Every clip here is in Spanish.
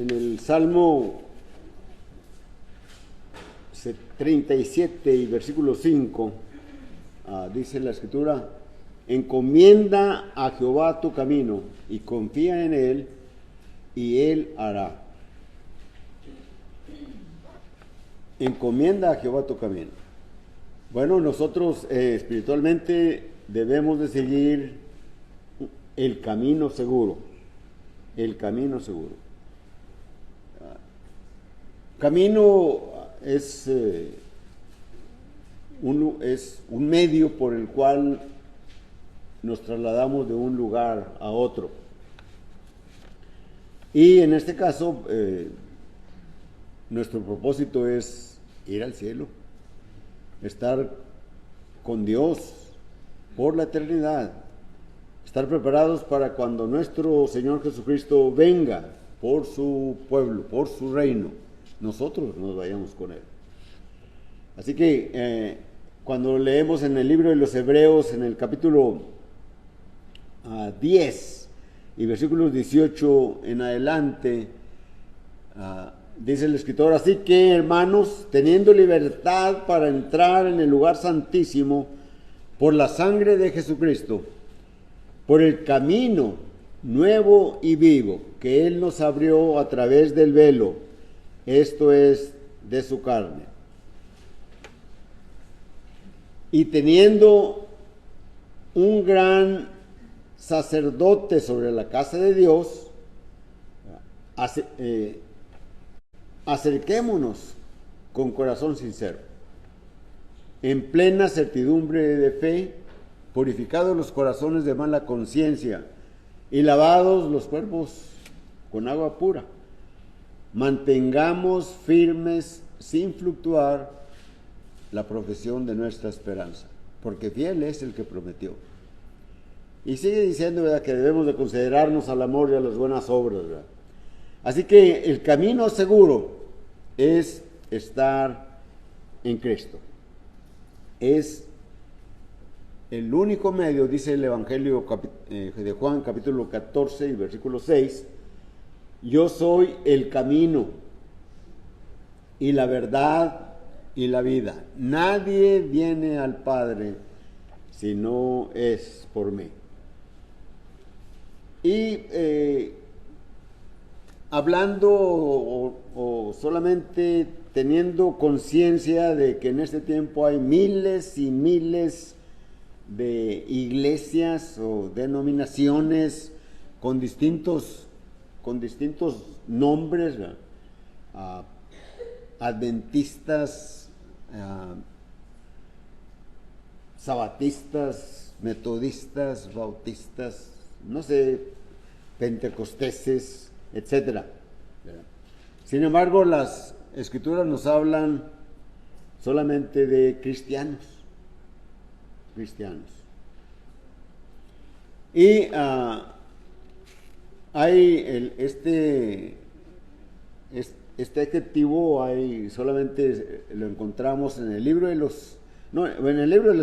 En el Salmo 37 y versículo 5, dice la Escritura: encomienda a Jehová tu camino y confía en Él, y Él hará. Encomienda a Jehová tu camino. Bueno, nosotros espiritualmente debemos de seguir el camino seguro. El camino seguro. Camino es un medio por el cual nos trasladamos de un lugar a otro. Y en este caso, nuestro propósito es ir al cielo, estar con Dios por la eternidad, estar preparados para cuando nuestro Señor Jesucristo venga por su pueblo, por su reino, nosotros nos vayamos con Él. Así que cuando leemos en el libro de los Hebreos, en el capítulo 10 y versículos 18 en adelante, dice el escritor: así que, hermanos, teniendo libertad para entrar en el lugar santísimo por la sangre de Jesucristo, por el camino nuevo y vivo que Él nos abrió a través del velo, esto es, de su carne. Y teniendo un gran sacerdote sobre la casa de Dios, acerquémonos con corazón sincero, en plena certidumbre de fe, purificados los corazones de mala conciencia y lavados los cuerpos con agua pura. Mantengamos firmes sin fluctuar la profesión de nuestra esperanza, porque fiel es el que prometió. Y sigue diciendo, ¿verdad?, que debemos de considerarnos al amor y a las buenas obras, ¿verdad? Así que el camino seguro es estar en Cristo. Es el único medio, dice el Evangelio de Juan, capítulo 14 y versículo 6, yo soy el camino y la verdad y la vida. Nadie viene al Padre si no es por mí. Y hablando o solamente teniendo conciencia de que en este tiempo hay miles y miles de iglesias o denominaciones con distintos nombres, adventistas, sabatistas, metodistas, bautistas, no sé, pentecosteses, etcétera. Sin embargo, las escrituras nos hablan solamente de cristianos. Y hay este adjetivo solamente lo encontramos en el libro de los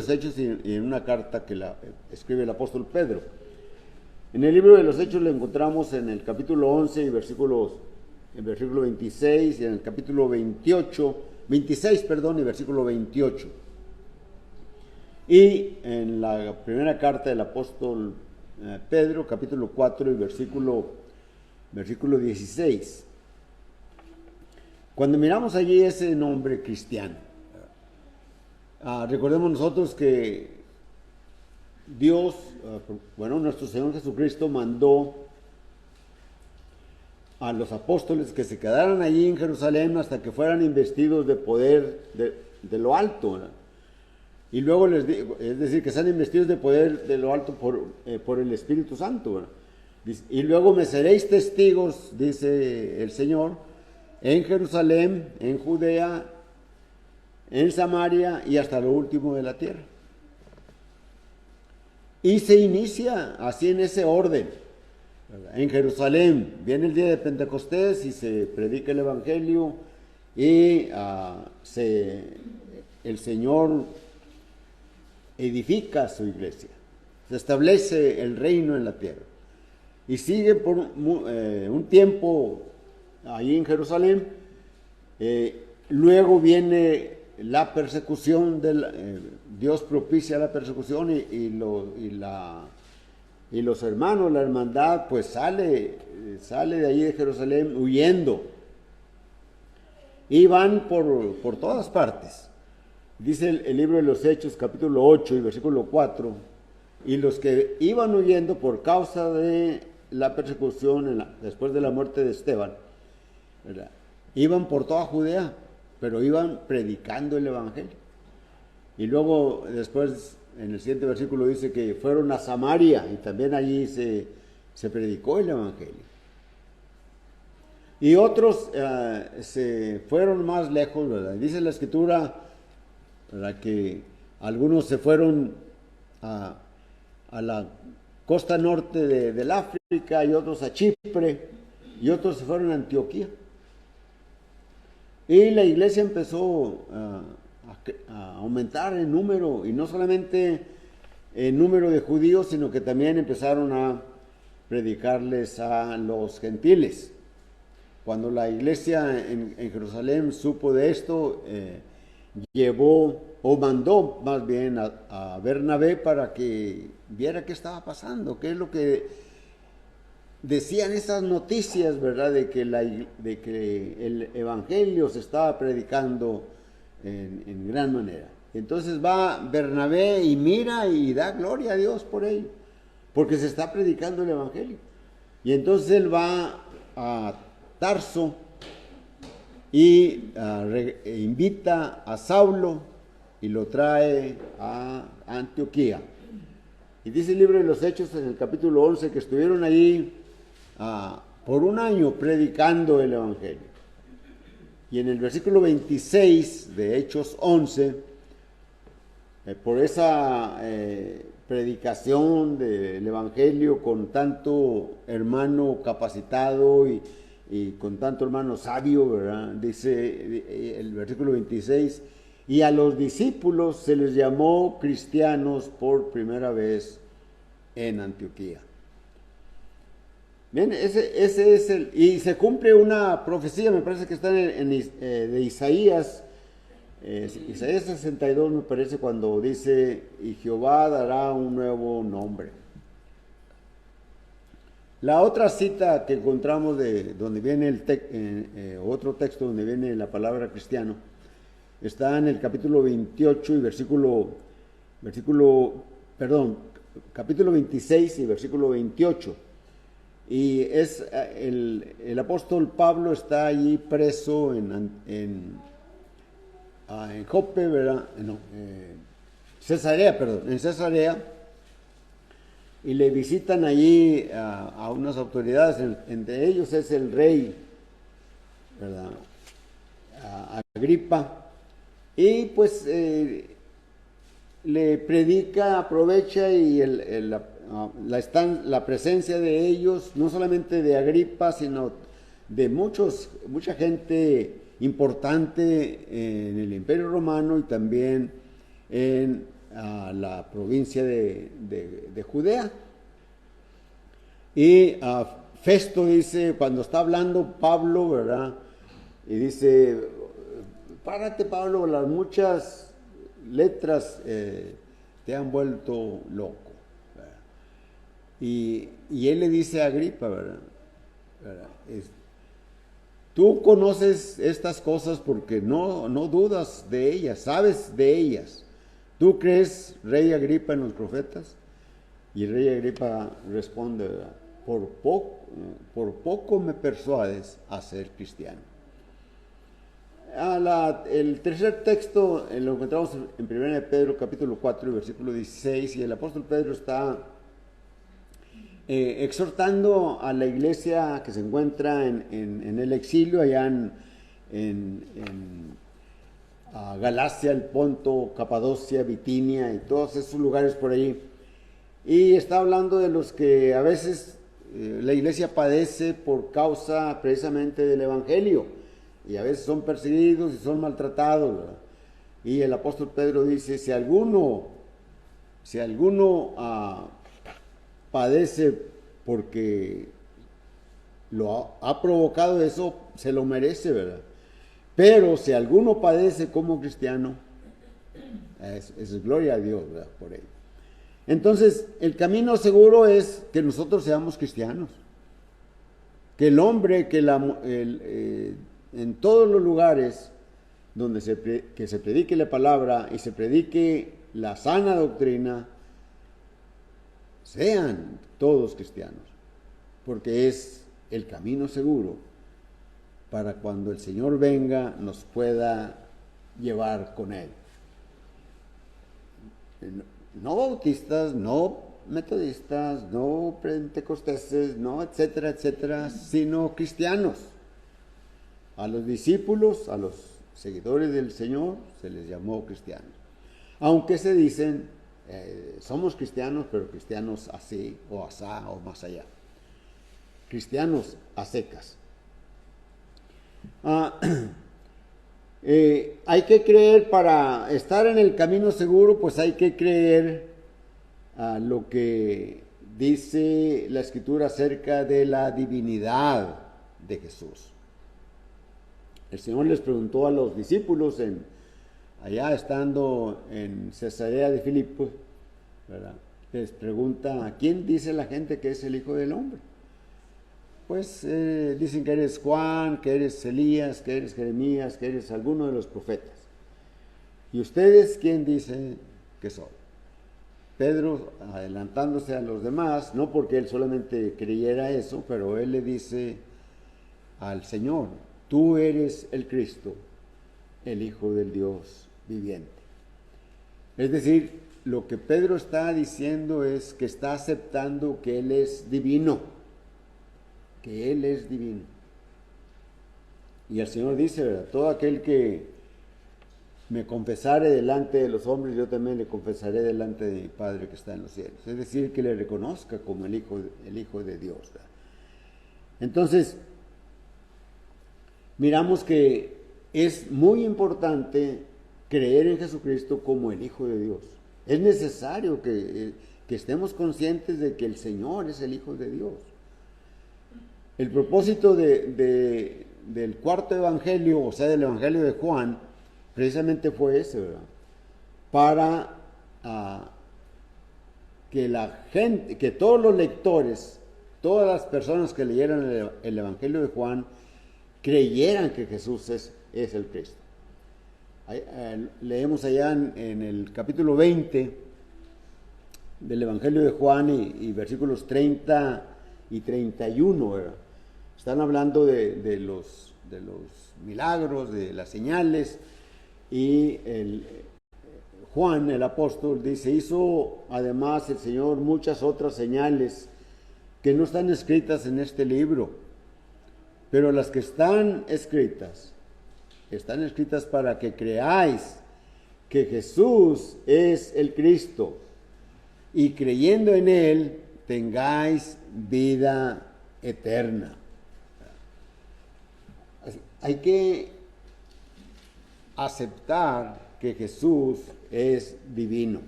Hechos y en una carta que escribe el apóstol Pedro. En el libro de los Hechos lo encontramos en el capítulo 11 y versículo 26, y en el capítulo 26 y versículo 28. Y en la primera carta del apóstol Pedro, capítulo 4 y versículo 16. Cuando miramos allí ese nombre cristiano, recordemos nosotros que Dios, nuestro Señor Jesucristo mandó a los apóstoles que se quedaran allí en Jerusalén hasta que fueran investidos de poder de lo alto, ¿verdad? Y luego es decir, que sean investidos de poder de lo alto por el Espíritu Santo, ¿verdad? Y luego me seréis testigos, dice el Señor, en Jerusalén, en Judea, en Samaria y hasta lo último de la tierra. Y se inicia así en ese orden, ¿verdad? En Jerusalén viene el día de Pentecostés y se predica el Evangelio y el Señor edifica su iglesia, se establece el reino en la tierra y sigue por un tiempo ahí en Jerusalén. Luego viene la persecución, Dios propicia la persecución y los hermanos, la hermandad, pues sale de ahí de Jerusalén huyendo. Y van por todas partes. Dice el libro de los Hechos, capítulo 8 y versículo 4, y los que iban huyendo por causa de la persecución después de la muerte de Esteban, ¿verdad?, iban por toda Judea, pero iban predicando el Evangelio. Y luego después, en el siguiente versículo dice que fueron a Samaria y también allí se predicó el Evangelio. Y otros se fueron más lejos, ¿verdad? Dice la Escritura, ¿verdad?, que algunos se fueron a la costa norte del África y otros a Chipre y otros se fueron a Antioquía. Y la iglesia empezó a aumentar en número, y no solamente en número de judíos, sino que también empezaron a predicarles a los gentiles. Cuando la iglesia en Jerusalén supo de esto, llevó o mandó más bien a Bernabé para que viera qué estaba pasando, qué es lo que decían esas noticias, ¿verdad?, de que el evangelio se estaba predicando en gran manera. Entonces va Bernabé y mira y da gloria a Dios por ello, porque se está predicando el evangelio. Y entonces él va a Tarso y invita a Saulo y lo trae a Antioquía. Y dice el libro de los Hechos en el capítulo 11 que estuvieron allí por un año predicando el evangelio. Y en el versículo 26 de Hechos 11, por esa predicación del evangelio con tanto hermano capacitado y con tanto hermano sabio, ¿verdad?, dice el versículo 26, y a los discípulos se les llamó cristianos por primera vez en Antioquía. Bien, ese es y se cumple una profecía, me parece que está de Isaías, Isaías 62 me parece, cuando dice, y Jehová dará un nuevo nombre. La otra cita que encontramos de donde viene otro texto donde viene la palabra cristiano, está en el capítulo 28 y capítulo 26 y versículo 28. Y es el apóstol Pablo está allí preso en Jope, ¿verdad? No, en Cesarea, y le visitan allí a unas autoridades, entre ellos es el rey, ¿verdad?, Agripa, y pues le predica, aprovecha, y la presencia de ellos, no solamente de Agripa, sino de mucha gente importante en el Imperio Romano y también en la provincia de Judea. Y Festo dice, cuando está hablando Pablo, ¿verdad?, y dice, párate, Pablo, las muchas letras te han vuelto loco. Y él le dice a Agripa, ¿verdad? Tú conoces estas cosas porque no dudas de ellas, sabes de ellas. ¿Tú crees, rey Agripa, en los profetas? Y el rey Agripa responde, ¿verdad?, por poco me persuades a ser cristiano. El tercer texto lo encontramos en 1 Pedro capítulo 4 y versículo 16, y el apóstol Pedro está exhortando a la iglesia que se encuentra en el exilio allá en Galacia, el Ponto, Capadocia, Bitinia y todos esos lugares por ahí. Y está hablando de los que a veces la iglesia padece por causa precisamente del evangelio, y a veces son perseguidos y son maltratados, ¿verdad? Y el apóstol Pedro dice, si alguno padece porque ha provocado eso, se lo merece, ¿verdad? Pero si alguno padece como cristiano, es gloria a Dios, ¿verdad? Por ello. Entonces, el camino seguro es que nosotros seamos cristianos. Que el hombre, en todos los lugares donde que se predique la palabra y se predique la sana doctrina, sean todos cristianos, porque es el camino seguro para cuando el Señor venga nos pueda llevar con Él. No bautistas, no metodistas, no pentecosteses, no etcétera, etcétera, sino cristianos. A los discípulos, a los seguidores del Señor, se les llamó cristianos. Aunque se dicen, somos cristianos, pero cristianos así, o asá, o más allá. Cristianos a secas. Hay que creer, para estar en el camino seguro, pues hay que creer lo que dice la Escritura acerca de la divinidad de Jesús. El Señor les preguntó a los discípulos allá estando en Cesarea de Filipo, ¿verdad? Les pregunta, ¿a quién dice la gente que es el Hijo del Hombre? Pues dicen que eres Juan, que eres Elías, que eres Jeremías, que eres alguno de los profetas. ¿Y ustedes quién dicen que son? Pedro, adelantándose a los demás, no porque él solamente creyera eso, pero él le dice al Señor, tú eres el Cristo, el Hijo del Dios viviente. Es decir, lo que Pedro está diciendo es que está aceptando que Él es divino, que Él es divino. Y el Señor dice, ¿verdad? Todo aquel que me confesare delante de los hombres, yo también le confesaré delante de mi Padre que está en los cielos. Es decir, que le reconozca como el Hijo de Dios, ¿verdad? Entonces, miramos que es muy importante creer en Jesucristo como el Hijo de Dios. Es necesario que estemos conscientes de que el Señor es el Hijo de Dios. El propósito del cuarto evangelio, o sea, del evangelio de Juan, precisamente fue ese, ¿verdad? Para que la gente, que todos los lectores, todas las personas que leyeran el evangelio de Juan, creyeran que Jesús es el Cristo. Leemos allá en el capítulo 20 del Evangelio de Juan y versículos 30 y 31, ¿verdad? Están hablando de los milagros, de las señales, y Juan, el apóstol, dice, hizo además el Señor muchas otras señales que no están escritas en este libro, pero las que están escritas para que creáis que Jesús es el Cristo y creyendo en Él tengáis vida eterna. Hay que aceptar que Jesús es divino.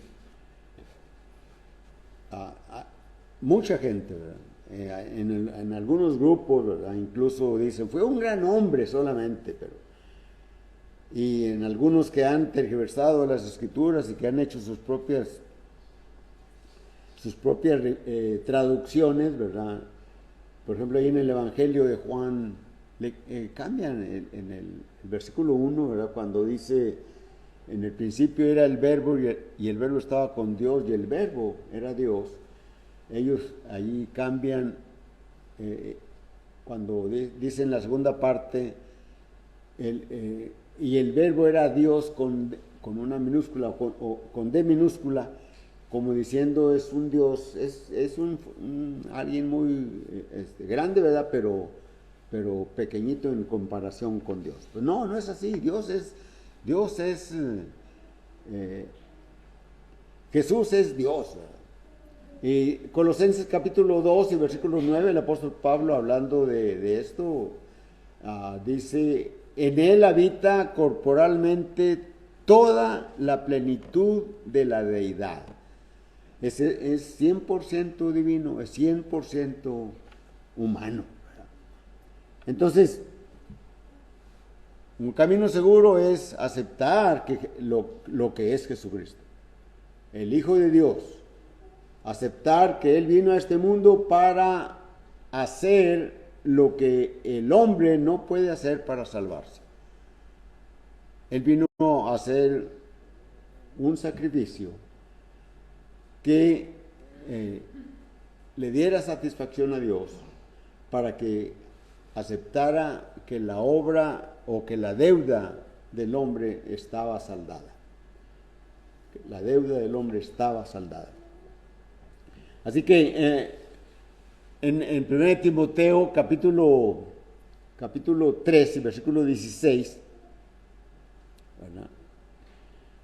Mucha gente, ¿verdad? En algunos grupos, ¿verdad? Incluso dicen, fue un gran hombre solamente, y en algunos que han tergiversado las escrituras y que han hecho sus propias traducciones, ¿verdad? Por ejemplo, ahí en el Evangelio de Juan cambian en el versículo 1, ¿verdad? Cuando dice, en el principio era el verbo y el verbo estaba con Dios y el verbo era Dios. Ellos ahí cambian, cuando dicen la segunda parte, y el verbo era Dios con una minúscula o con D minúscula, como diciendo es un Dios, es alguien muy grande, ¿verdad? Pero pequeñito en comparación con Dios. Pues no es así. Jesús es Dios, ¿verdad? Y Colosenses capítulo 2 y versículo 9, el apóstol Pablo, hablando de esto, dice, en Él habita corporalmente toda la plenitud de la deidad. Es 100% divino, es 100% humano. Entonces, un camino seguro es aceptar lo que es Jesucristo, el Hijo de Dios. Aceptar que Él vino a este mundo para hacer lo que el hombre no puede hacer para salvarse. Él vino a hacer un sacrificio que le diera satisfacción a Dios para que aceptara que la obra o que la deuda del hombre estaba saldada. La deuda del hombre estaba saldada. Así que en 1 Timoteo capítulo 3 y versículo 16, ¿verdad?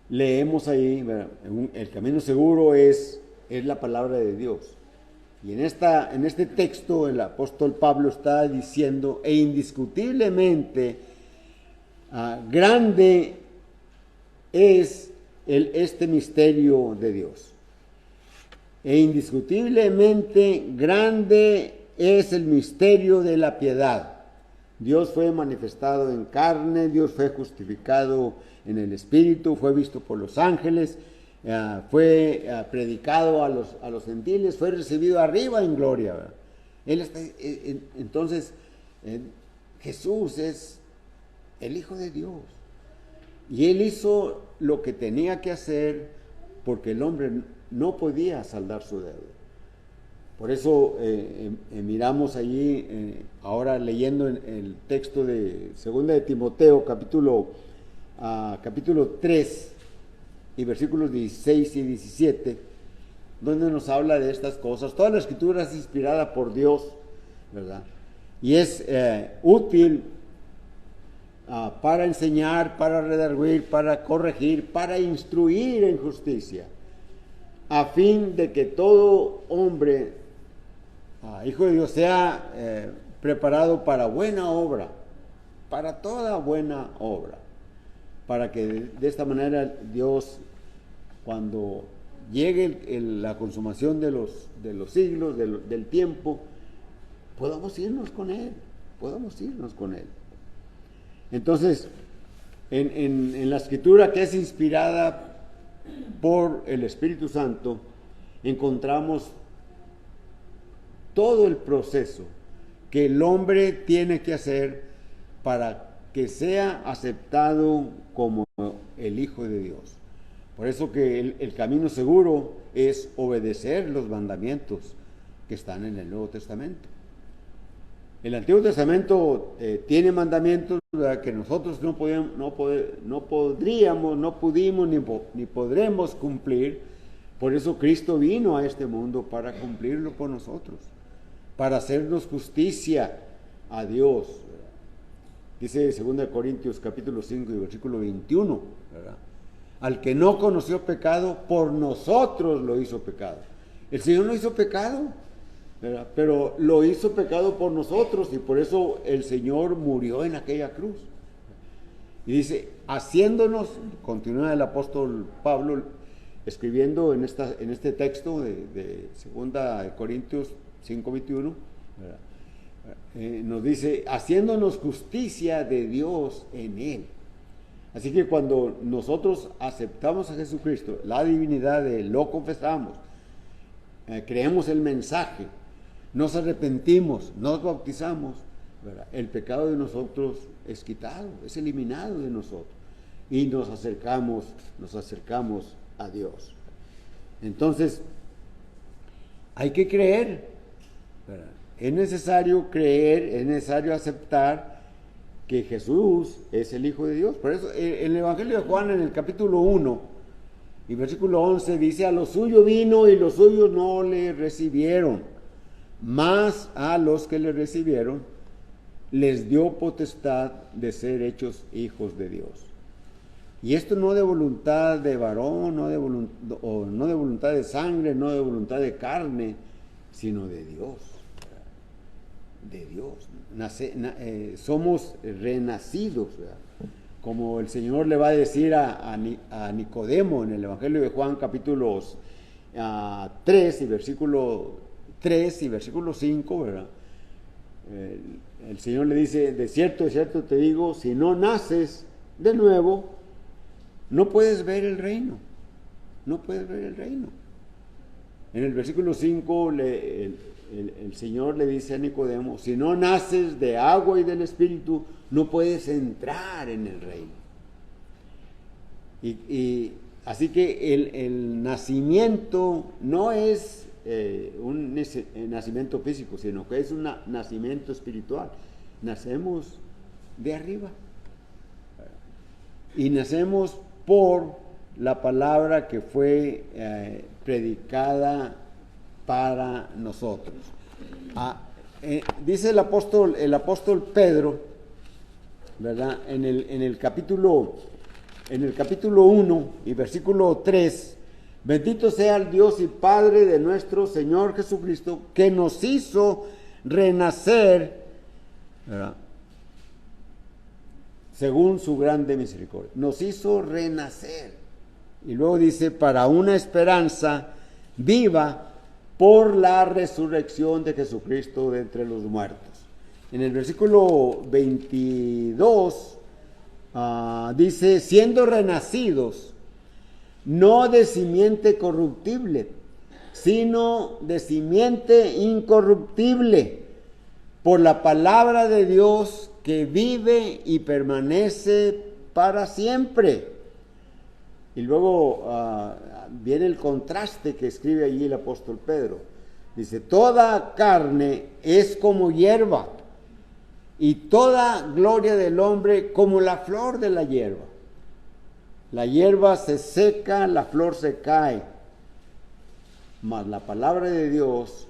Leemos ahí, ¿verdad? El camino seguro es la palabra de Dios. Y en este texto el apóstol Pablo está diciendo, e indiscutiblemente grande es este misterio de Dios. E indiscutiblemente grande es el misterio de la piedad. Dios fue manifestado en carne, Dios fue justificado en el Espíritu, fue visto por los ángeles, fue predicado a los gentiles, fue recibido arriba en gloria, ¿verdad? Entonces, Jesús es el Hijo de Dios. Y Él hizo lo que tenía que hacer porque el hombre no podía saldar su deuda. Por eso miramos allí, ahora leyendo el texto de 2 de Timoteo, capítulo 3 y versículos 16 y 17, donde nos habla de estas cosas. Toda la escritura es inspirada por Dios, ¿verdad? Y es útil para enseñar, para redarguir, para corregir, para instruir en justicia, a fin de que todo hombre, hijo de Dios, sea preparado para buena obra, para toda buena obra, para que de esta manera Dios, cuando llegue la consumación de los siglos, del tiempo, podamos irnos con Él. Entonces, en la escritura, que es inspirada por el Espíritu Santo, encontramos todo el proceso que el hombre tiene que hacer para que sea aceptado como el Hijo de Dios. Por eso que el camino seguro es obedecer los mandamientos que están en el Nuevo Testamento. El Antiguo Testamento tiene mandamientos, ¿verdad?, que nosotros no pudimos ni podremos cumplir. Por eso Cristo vino a este mundo para cumplirlo con nosotros, para hacernos justicia a Dios, ¿verdad? Dice 2 Corintios capítulo 5 y versículo 21, ¿verdad? Al que no conoció pecado, por nosotros lo hizo pecado. El Señor no hizo pecado, ¿verdad?, pero lo hizo pecado por nosotros, y por eso el Señor murió en aquella cruz. Y dice, haciéndonos, continúa el apóstol Pablo escribiendo en este texto de 2 Corintios 5:21, ¿verdad? Nos dice, haciéndonos justicia de Dios en Él. Así que cuando nosotros aceptamos a Jesucristo, la divinidad de Él, lo confesamos, creemos el mensaje, nos arrepentimos, nos bautizamos, ¿verdad?, el pecado de nosotros es quitado, es eliminado de nosotros, y nos acercamos a Dios. Entonces, hay que creer, ¿verdad? Es necesario creer, es necesario aceptar que Jesús es el Hijo de Dios. Por eso en el Evangelio de Juan, en el capítulo 1 y versículo 11, dice, a lo suyo vino y los suyos no le recibieron, mas a los que le recibieron les dio potestad de ser hechos hijos de Dios. Y esto no de voluntad de varón, no de voluntad de sangre, no de voluntad de carne, sino de Dios. De Dios. Somos renacidos, ¿verdad? Como el Señor le va a decir a Nicodemo en el Evangelio de Juan, capítulos 3 y versículo 3 y versículo 5, ¿verdad? el Señor le dice, de cierto te digo, si no naces de nuevo, no puedes ver el reino. No puedes ver el reino. En el versículo 5, el Señor le dice a Nicodemo, si no naces de agua y del Espíritu, no puedes entrar en el reino. Y así que el nacimiento no es un nacimiento físico, sino que es un nacimiento espiritual. Nacemos de arriba. Y nacemos por la palabra que fue predicada para nosotros. Dice el apóstol Pedro, ¿verdad? En el capítulo 1 y versículo 3, bendito sea el Dios y Padre de nuestro Señor Jesucristo, que nos hizo renacer, ¿verdad?, según su grande misericordia. Nos hizo renacer. Y luego dice, para una esperanza viva por la resurrección de Jesucristo de entre los muertos. En el versículo 22 dice, siendo renacidos, no de simiente corruptible, sino de simiente incorruptible, por la palabra de Dios que vive y permanece para siempre. Y luego viene el contraste que escribe allí el apóstol Pedro. Dice, toda carne es como hierba, y toda gloria del hombre como la flor de la hierba. La hierba se seca, la flor se cae, mas la palabra de Dios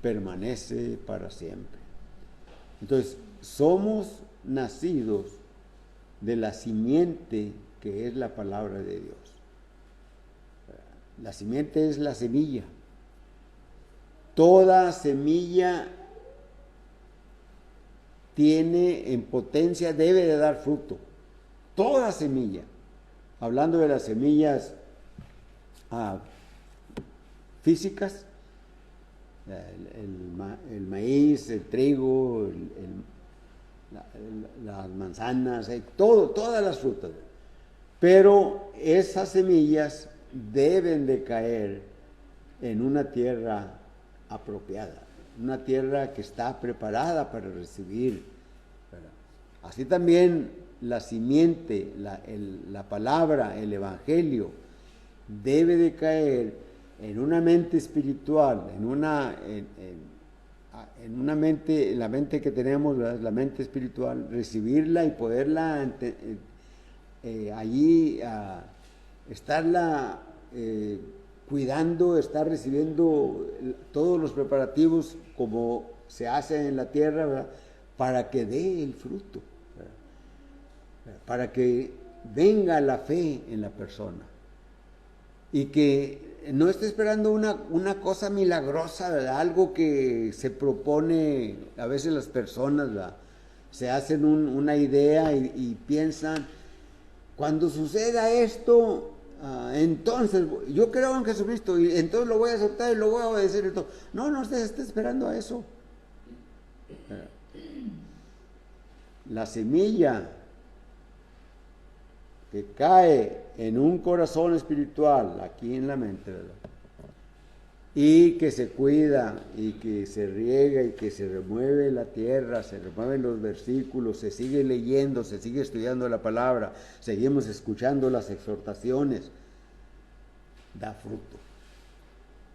permanece para siempre. Entonces, somos nacidos de la simiente que es la palabra de Dios. La simiente es la semilla. Toda semilla tiene en potencia, debe de dar fruto. Toda semilla. Hablando de las semillas físicas, el maíz, el trigo, las manzanas, todas las frutas. Pero esas semillas deben de caer en una tierra apropiada, una tierra que está preparada para recibir, ¿verdad? Así también la simiente, la palabra, el evangelio, debe de caer en una mente espiritual, en una mente, la mente que tenemos, ¿verdad?, la mente espiritual, recibirla y poderla allí estarla cuidando, estar recibiendo todos los preparativos como se hace en la tierra, ¿verdad?, para que dé el fruto, ¿verdad?, para que venga la fe en la persona y que no esté esperando una cosa milagrosa, ¿verdad?, algo que se propone. A veces las personas, ¿verdad?, se hacen una idea y piensan, cuando suceda esto, entonces yo creo en Jesucristo y entonces lo voy a aceptar y lo voy a obedecer y todo. No esté esperando a eso. La semilla que cae en un corazón espiritual, aquí en la mente, ¿verdad?, y que se cuida y que se riega y que se remueve la tierra, se remueven los versículos, se sigue leyendo, se sigue estudiando la palabra, seguimos escuchando las exhortaciones, da fruto,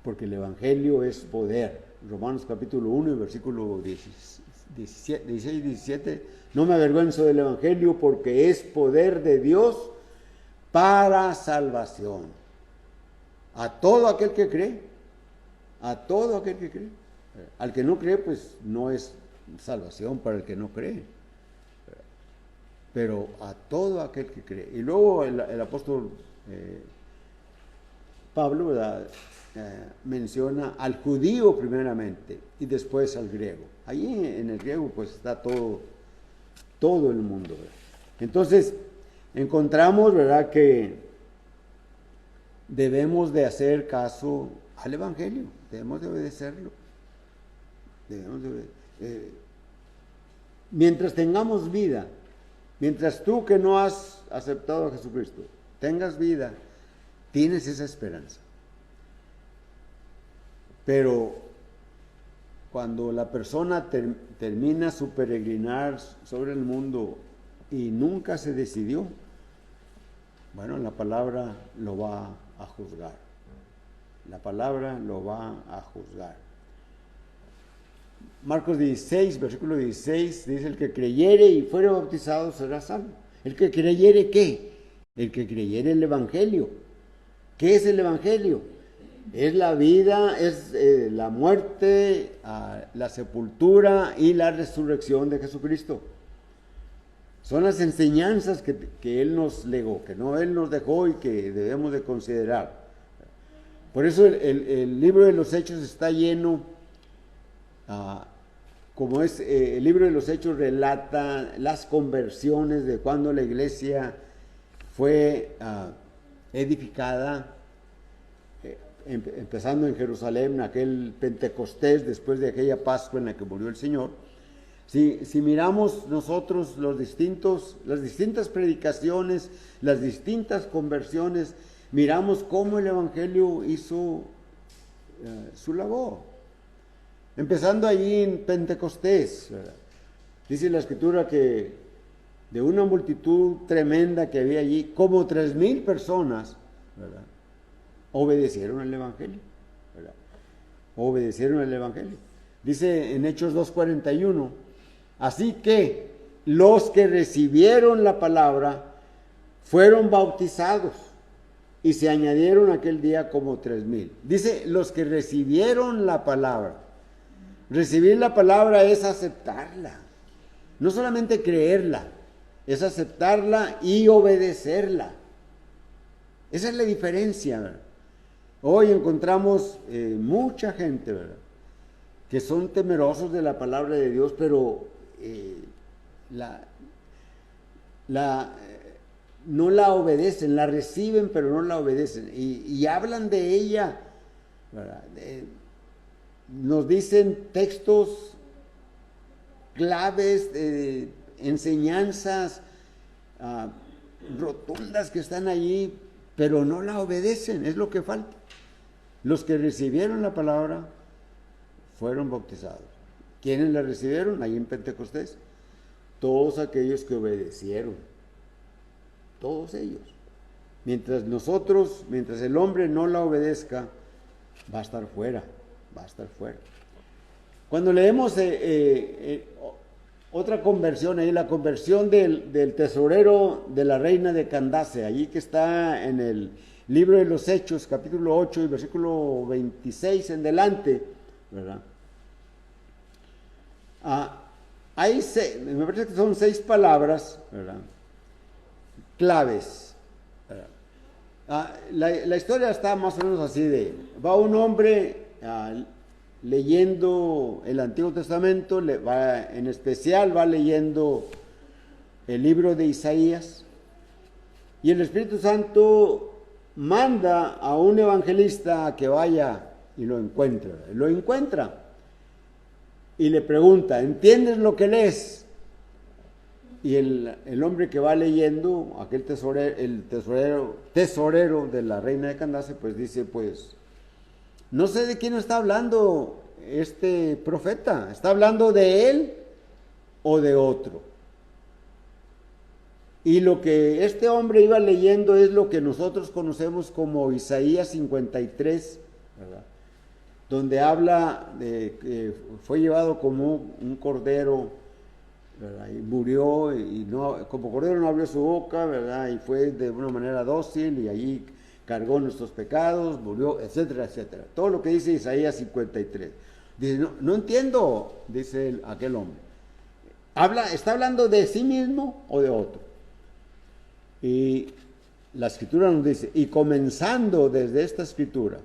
porque el evangelio es poder. Romanos capítulo 1 y versículo 16 y 17, no me avergüenzo del evangelio porque es poder de Dios para salvación a todo aquel que cree. A todo aquel que cree. Al que no cree, pues no es salvación para el que no cree. Pero a todo aquel que cree. Y luego el apóstol Pablo, ¿verdad?, menciona al judío primeramente y después al griego. Allí en el griego pues está todo el mundo, ¿verdad? Entonces encontramos, ¿verdad?, que debemos de hacer caso al evangelio, debemos de obedecerlo, Mientras tengamos vida, mientras tú que no has aceptado a Jesucristo, tengas vida, tienes esa esperanza. Pero cuando la persona termina su peregrinar sobre el mundo y nunca se decidió, bueno, la palabra lo va a juzgar. La palabra lo va a juzgar. Marcos 16, versículo 16, dice: el que creyere y fuere bautizado será salvo. ¿El que creyere qué? El que creyere el Evangelio. ¿Qué es el Evangelio? Es la vida, es la muerte, la sepultura y la resurrección de Jesucristo. Son las enseñanzas que Él nos legó, que no Él nos dejó y que debemos de considerar. Por eso el libro de los Hechos está lleno, como es el libro de los Hechos relata las conversiones de cuando la iglesia fue edificada, empezando en Jerusalén, aquel Pentecostés, después de aquella Pascua en la que murió el Señor. Si miramos nosotros las distintas predicaciones, las distintas conversiones, miramos cómo el Evangelio hizo su labor. Empezando allí en Pentecostés, ¿verdad? Dice la Escritura que de una multitud tremenda que había allí, como 3,000 personas, ¿verdad?, obedecieron al Evangelio, ¿verdad? Obedecieron al Evangelio. Dice en Hechos 2:41, así que los que recibieron la palabra fueron bautizados y se añadieron aquel día como 3,000. Dice los que recibieron la palabra. Recibir la palabra es aceptarla, no solamente creerla, es aceptarla y obedecerla. Esa es la diferencia, ¿verdad? Hoy encontramos mucha gente, ¿verdad?, que son temerosos de la palabra de Dios, pero no la obedecen, la reciben, pero no la obedecen. Y hablan de ella, ¿verdad? Nos dicen textos claves, enseñanzas rotundas que están allí, pero no la obedecen, es lo que falta. Los que recibieron la palabra fueron bautizados. ¿Quiénes la recibieron? Ahí en Pentecostés. Todos aquellos que obedecieron. Todos ellos. Mientras el hombre no la obedezca, va a estar fuera. Va a estar fuera. Cuando leemos otra conversión, ahí la conversión del tesorero de la reina de Candace, allí que está en el libro de los Hechos, capítulo 8 y versículo 26 en delante, ¿verdad? Me parece que son 6 palabras, ¿verdad?, claves, ¿verdad? La historia está más o menos así va un hombre leyendo el Antiguo Testamento, en especial va leyendo el libro de Isaías, y el Espíritu Santo manda a un evangelista a que vaya y lo encuentra y le pregunta: ¿entiendes lo que lees? Y el hombre que va leyendo, aquel tesorero de la reina de Candace, pues dice: pues no sé de quién está hablando este profeta, ¿está hablando de él o de otro? Y lo que este hombre iba leyendo es lo que nosotros conocemos como Isaías 53, ¿verdad?, donde habla de que fue llevado como un cordero, ¿verdad?, y murió, y como cordero no abrió su boca, ¿verdad?, y fue de una manera dócil, y allí cargó nuestros pecados, murió, etcétera, etcétera. Todo lo que dice Isaías 53. Dice: no entiendo, dice aquel hombre. ¿Está hablando de sí mismo o de otro? Y la Escritura nos dice, y comenzando desde esta Escritura,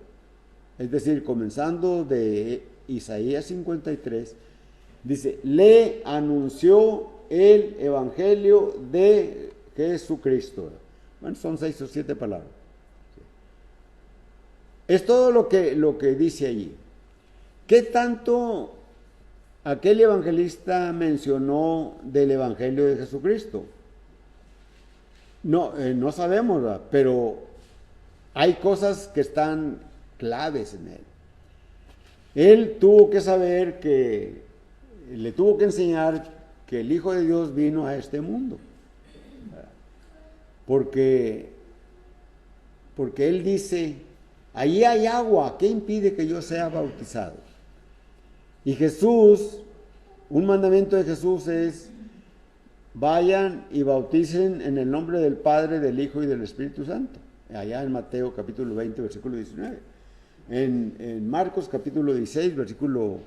es decir, comenzando de Isaías 53, dice: le anunció el Evangelio de Jesucristo. Bueno, son 6 o 7 palabras. Es todo lo que dice allí. ¿Qué tanto aquel evangelista mencionó del Evangelio de Jesucristo? No, no sabemos, ¿verdad? Pero hay cosas que están claves en él. Él tuvo que saber le tuvo que enseñar que el Hijo de Dios vino a este mundo. Porque él dice, allí hay agua, ¿qué impide que yo sea bautizado? Y Jesús, un mandamiento de Jesús es, vayan y bauticen en el nombre del Padre, del Hijo y del Espíritu Santo. Allá en Mateo capítulo 20, versículo 19. En Marcos capítulo 16, versículo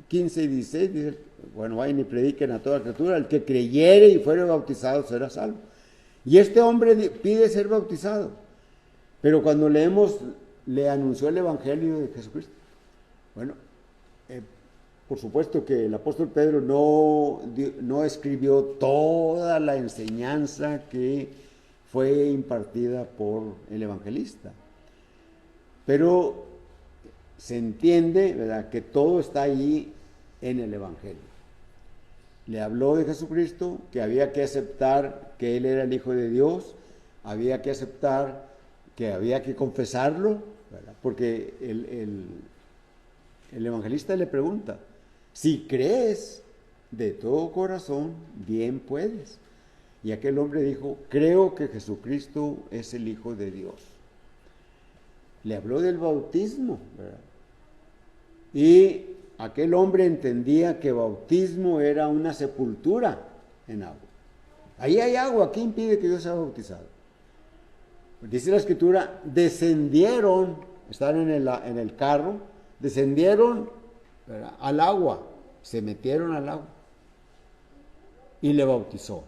15 y 16, dice, bueno, vayan y prediquen a toda criatura, el que creyere y fuere bautizado será salvo. Y este hombre pide ser bautizado, pero cuando leemos, le anunció el Evangelio de Jesucristo. Bueno, por supuesto que el apóstol Pedro no escribió toda la enseñanza que fue impartida por el evangelista, pero se entiende, ¿verdad?, que todo está ahí en el Evangelio. Le habló de Jesucristo, que había que aceptar que Él era el Hijo de Dios, había que aceptar que había que confesarlo, ¿verdad? Porque el evangelista le pregunta, si crees de todo corazón, bien puedes. Y aquel hombre dijo, creo que Jesucristo es el Hijo de Dios. Le habló del bautismo, ¿verdad? Y aquel hombre entendía que bautismo era una sepultura en agua. Ahí hay agua, ¿qué impide que yo sea bautizado? Dice la Escritura, descendieron, están en el carro, descendieron, ¿verdad?, al agua, se metieron al agua y le bautizó.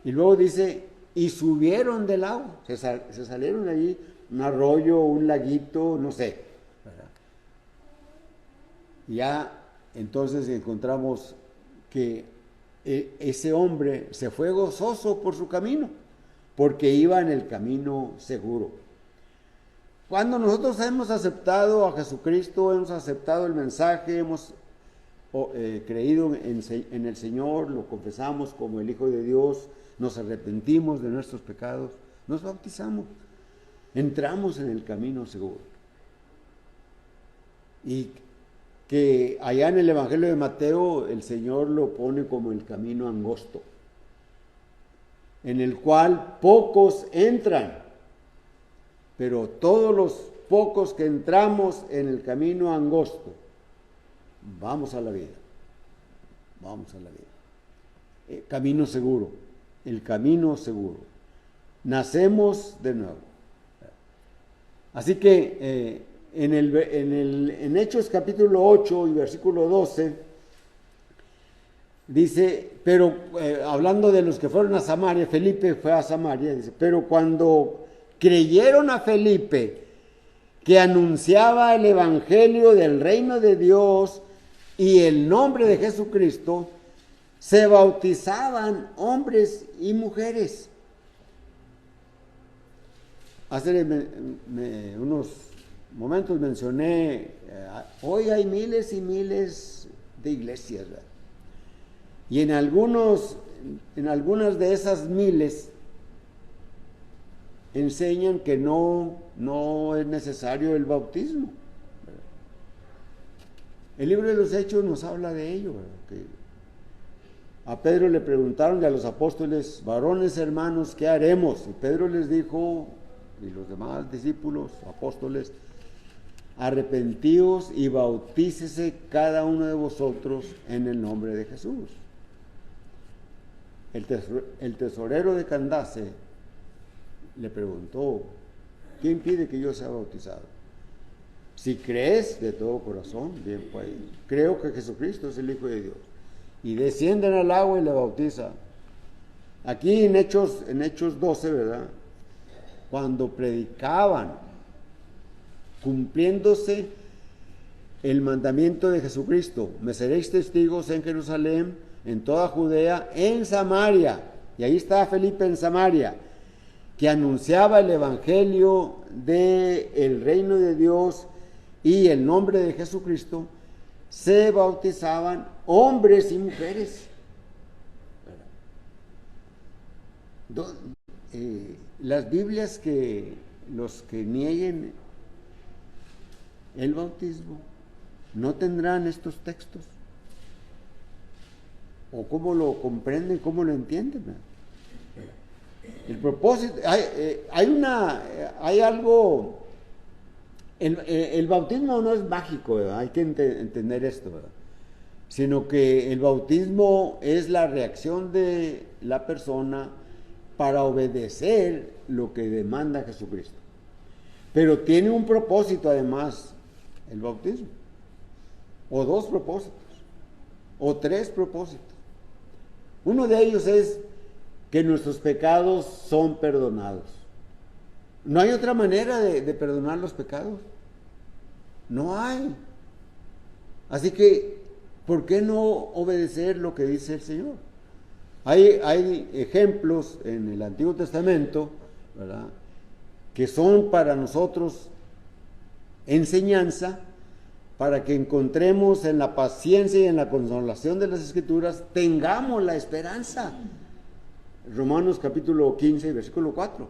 Y luego dice, y subieron del agua, se salieron de allí, un arroyo, un laguito, no sé, ¿verdad? Ya entonces encontramos que ese hombre se fue gozoso por su camino, porque iba en el camino seguro. Cuando nosotros hemos aceptado a Jesucristo, hemos aceptado el mensaje, hemos creído en el Señor, lo confesamos como el Hijo de Dios, nos arrepentimos de nuestros pecados, nos bautizamos, entramos en el camino seguro. Y que allá en el Evangelio de Mateo el Señor lo pone como el camino angosto, en el cual pocos entran, pero todos los pocos que entramos en el camino angosto, vamos a la vida, camino seguro, el camino seguro, nacemos de nuevo. Así que en Hechos capítulo 8 y versículo 12, dice, pero hablando de los que fueron a Samaria, Felipe fue a Samaria, dice, pero cuando creyeron a Felipe, que anunciaba el evangelio del reino de Dios y el nombre de Jesucristo, se bautizaban hombres y mujeres. Hace unos momentos mencioné, hoy hay miles y miles de iglesias, ¿verdad? Y en algunas de esas miles enseñan que no es necesario el bautismo, ¿verdad? El libro de los Hechos nos habla de ello, ¿verdad? Que a Pedro le preguntaron y a los apóstoles, varones hermanos, ¿qué haremos? Y Pedro les dijo, y los demás discípulos, apóstoles, arrepentíos y bautícese cada uno de vosotros en el nombre de Jesús. El tesorero de Candace le preguntó, ¿qué impide que yo sea bautizado? Si crees de todo corazón, bien pues, creo que Jesucristo es el Hijo de Dios. Y descienden al agua y le bautiza. Aquí en Hechos 12, ¿verdad?, cuando predicaban, cumpliéndose el mandamiento de Jesucristo, me seréis testigos en Jerusalén, en toda Judea, en Samaria, y ahí está Felipe en Samaria, que anunciaba el evangelio del reino de Dios y el nombre de Jesucristo, se bautizaban hombres y mujeres. Las Biblias que los que nieguen el bautismo no tendrán estos textos. ¿O cómo lo comprenden, cómo lo entienden? El propósito, hay algo, el bautismo no es mágico, ¿verdad? Hay que entender esto, ¿verdad? Sino que el bautismo es la reacción de la persona para obedecer lo que demanda Jesucristo. Pero tiene un propósito además el bautismo, o dos propósitos, o tres propósitos. Uno de ellos es que nuestros pecados son perdonados. No hay otra manera de perdonar los pecados. No hay. Así que, ¿por qué no obedecer lo que dice el Señor? Hay ejemplos en el Antiguo Testamento, ¿verdad?, que son para nosotros enseñanza, para que encontremos en la paciencia y en la consolación de las Escrituras, tengamos la esperanza. Romanos capítulo 15, versículo 4.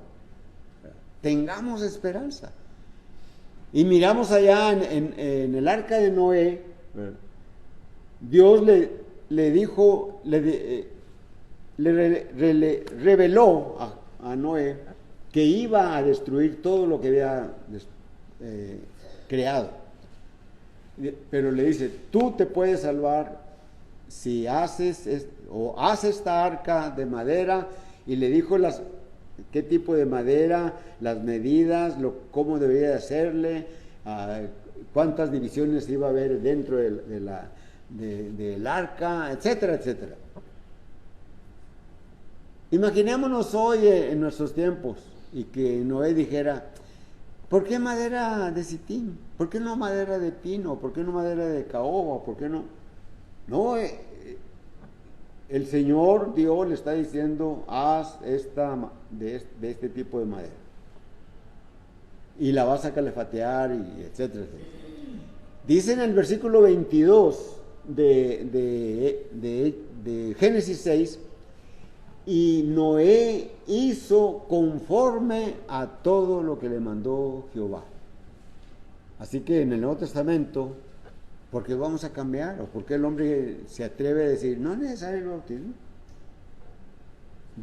Tengamos esperanza. Y miramos allá en el arca de Noé, ¿verdad? Dios le dijo, le reveló a Noé que iba a destruir todo lo que había creado. Pero le dice, tú te puedes salvar si haz esta arca de madera, y le dijo qué tipo de madera, las medidas, cómo debería de hacerle, cuántas divisiones iba a haber dentro del arca, etcétera, etcétera. Imaginémonos hoy en nuestros tiempos y que Noé dijera, ¿por qué madera de sitín? ¿Por qué no madera de pino? ¿Por qué no madera de caoba? ¿Por qué no? No, el Señor Dios le está diciendo, haz de este tipo de madera. Y la vas a calefatear, y etcétera, etcétera. Dice en el versículo 22 de Génesis 6, y Noé hizo conforme a todo lo que le mandó Jehová. Así que en el Nuevo Testamento, ¿por qué vamos a cambiar? ¿O por qué el hombre se atreve a decir, no es necesario el bautismo?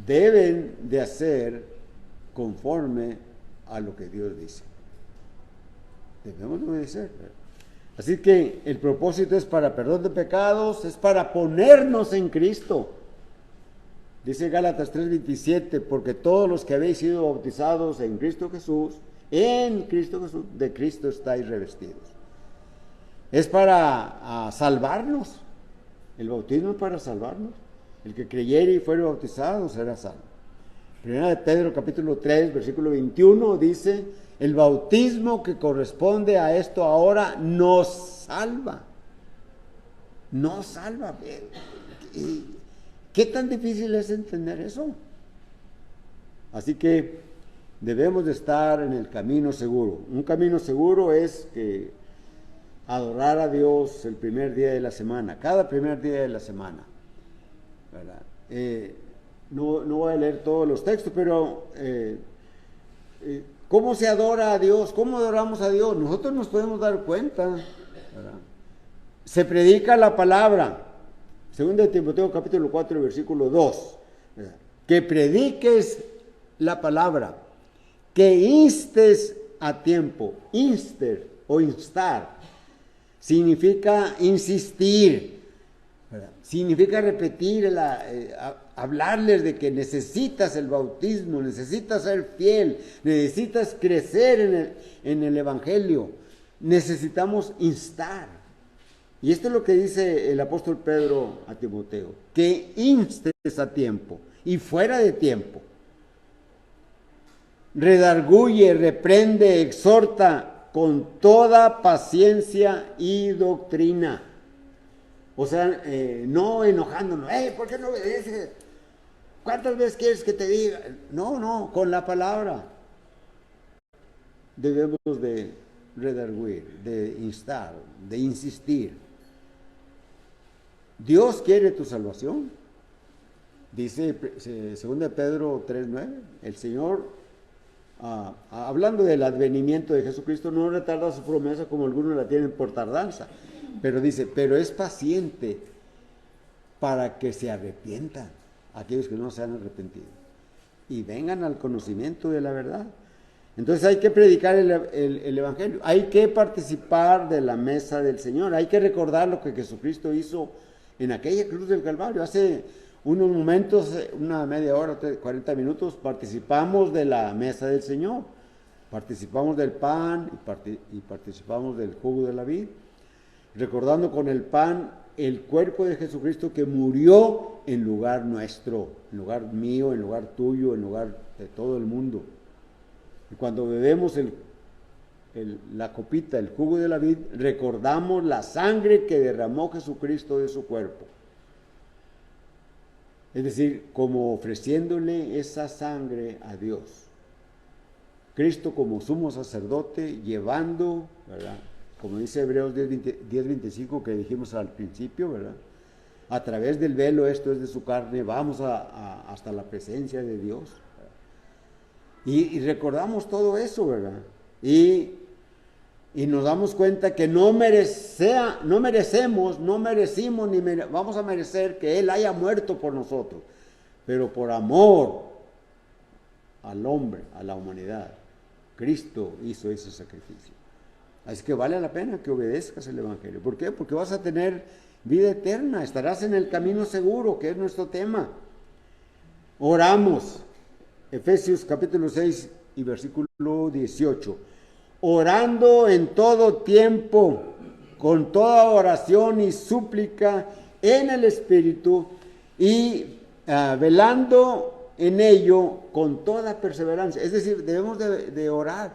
Deben de hacer conforme a lo que Dios dice. Debemos obedecer. Así que el propósito es para perdón de pecados, es para ponernos en Cristo. Dice Gálatas 3:27, porque todos los que habéis sido bautizados en Cristo Jesús, de Cristo estáis revestidos. Es para salvarnos. El bautismo es para salvarnos. El que creyere y fuere bautizado será salvo. Primera de Pedro capítulo 3, versículo 21 dice, el bautismo que corresponde a esto ahora nos salva. Nos salva. ¿Qué tan difícil es entender eso? Así que debemos de estar en el camino seguro. Un camino seguro es que adorar a Dios el primer día de la semana, cada primer día de la semana, ¿verdad? No voy a leer todos los textos, pero ¿cómo se adora a Dios? ¿Cómo adoramos a Dios? Nosotros nos podemos dar cuenta, ¿verdad? Se predica la palabra. Segundo de Timoteo capítulo 4, versículo 2. ¿Verdad? Que prediques la palabra, que instes a tiempo. Inster o instar significa insistir, ¿verdad? Significa repetir, hablarles de que necesitas el bautismo, necesitas ser fiel, necesitas crecer en el Evangelio, necesitamos instar. Y esto es lo que dice el apóstol Pedro a Timoteo, que instes a tiempo y fuera de tiempo. Redarguye, reprende, exhorta con toda paciencia y doctrina. O sea, no enojándonos, ¿por qué no obedeces? ¿Cuántas veces quieres que te diga? No, con la palabra debemos de redarguir, de instar, de insistir. Dios quiere tu salvación. Dice 2 Pedro 3:9, el Señor, hablando del advenimiento de Jesucristo, no retarda su promesa como algunos la tienen por tardanza, pero dice, pero es paciente para que se arrepientan aquellos que no se han arrepentido y vengan al conocimiento de la verdad. Entonces hay que predicar el Evangelio, hay que participar de la mesa del Señor, hay que recordar lo que Jesucristo hizo en aquella cruz del Calvario. Hace unos momentos, una media hora, 40 minutos, participamos de la mesa del Señor, participamos del pan y participamos del jugo de la vid, recordando con el pan el cuerpo de Jesucristo que murió en lugar nuestro, en lugar mío, en lugar tuyo, en lugar de todo el mundo. Y cuando bebemos la copita, el jugo de la vid, recordamos la sangre que derramó Jesucristo de su cuerpo. Es decir, como ofreciéndole esa sangre a Dios. Cristo como sumo sacerdote, llevando, ¿verdad?, como dice Hebreos 10:25 que dijimos al principio, ¿verdad?, a través del velo, esto es de su carne, vamos hasta la presencia de Dios. Y recordamos todo eso, ¿verdad? Y nos damos cuenta que no merecimos ni vamos a merecer que Él haya muerto por nosotros, pero por amor al hombre, a la humanidad, Cristo hizo ese sacrificio. Así que vale la pena que obedezcas el Evangelio. ¿Por qué? Porque vas a tener vida eterna, estarás en el camino seguro, que es nuestro tema. Oramos. Efesios capítulo 6 y versículo 18. Orando en todo tiempo, con toda oración y súplica en el Espíritu, y velando en ello con toda perseverancia. Es decir, debemos de orar.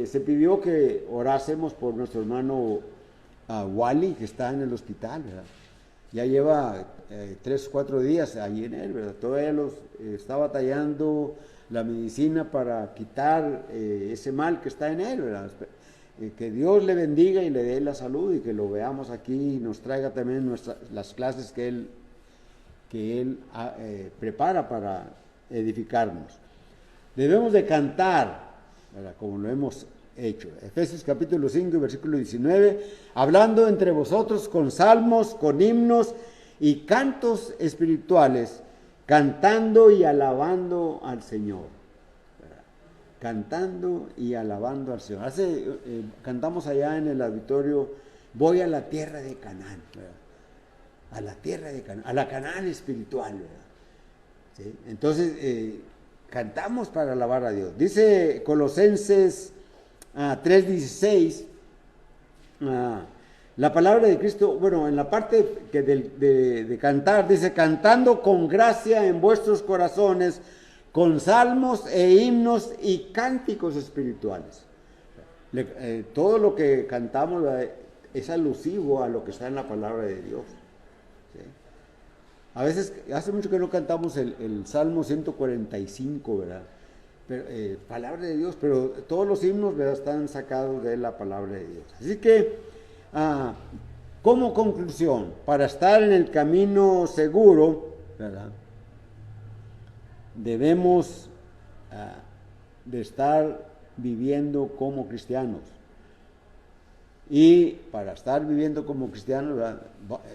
Se pidió que orásemos por nuestro hermano Wally, que está en el hospital, ¿verdad? Ya lleva 3 o 4 días allí en él, ¿verdad? Todavía está batallando la medicina para quitar ese mal que está en él, ¿verdad? Que Dios le bendiga y le dé la salud y que lo veamos aquí y nos traiga también las clases que él prepara para edificarnos. Debemos de cantar, ¿verdad?, como lo hemos hecho. Efesios capítulo 5 y versículo 19, hablando entre vosotros con salmos, con himnos y cantos espirituales, cantando y alabando al Señor. ¿Verdad? Cantando y alabando al Señor. Cantamos allá en el auditorio, voy a la tierra de Canaán, ¿verdad? A la tierra de Canaán, a la Canaán espiritual, ¿verdad? ¿Sí? Entonces, cantamos para alabar a Dios. Dice Colosenses 3:16, la palabra de Cristo, bueno, en la parte de cantar, dice, cantando con gracia en vuestros corazones, con salmos e himnos y cánticos espirituales. Todo lo que cantamos es alusivo a lo que está en la palabra de Dios. ¿Sí? A veces, hace mucho que no cantamos el Salmo 145, ¿verdad? Pero, palabra de Dios, pero todos los himnos, ¿verdad?, están sacados de la palabra de Dios. Así que, como conclusión, para estar en el camino seguro, ¿verdad?, debemos de estar viviendo como cristianos. Y para estar viviendo como cristianos, ¿verdad?,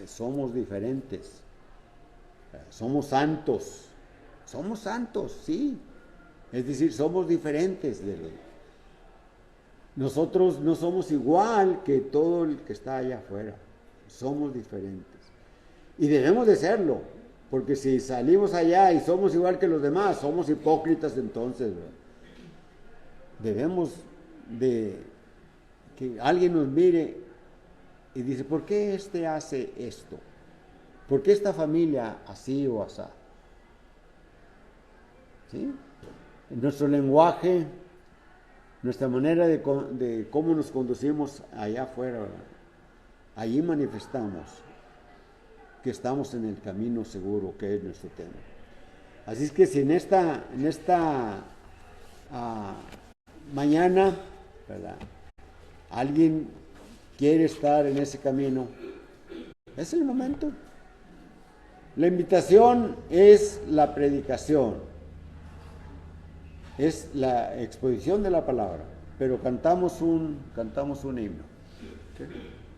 somos diferentes. Somos santos, sí. Es decir, somos diferentes de los. Nosotros no somos igual que todo el que está allá afuera. Somos diferentes. Y debemos de serlo, porque si salimos allá y somos igual que los demás, somos hipócritas entonces, ¿verdad? Debemos de que alguien nos mire y dice, ¿por qué este hace esto? ¿Por qué esta familia así o asá? ¿Sí? Nuestro lenguaje, nuestra manera de cómo nos conducimos allá afuera, ¿verdad?, allí manifestamos que estamos en el camino seguro, que es nuestro tema. Así es que si en esta mañana, ¿verdad?, alguien quiere estar en ese camino, es el momento. La invitación es la predicación, es la exposición de la palabra, pero cantamos un himno. ¿Okay?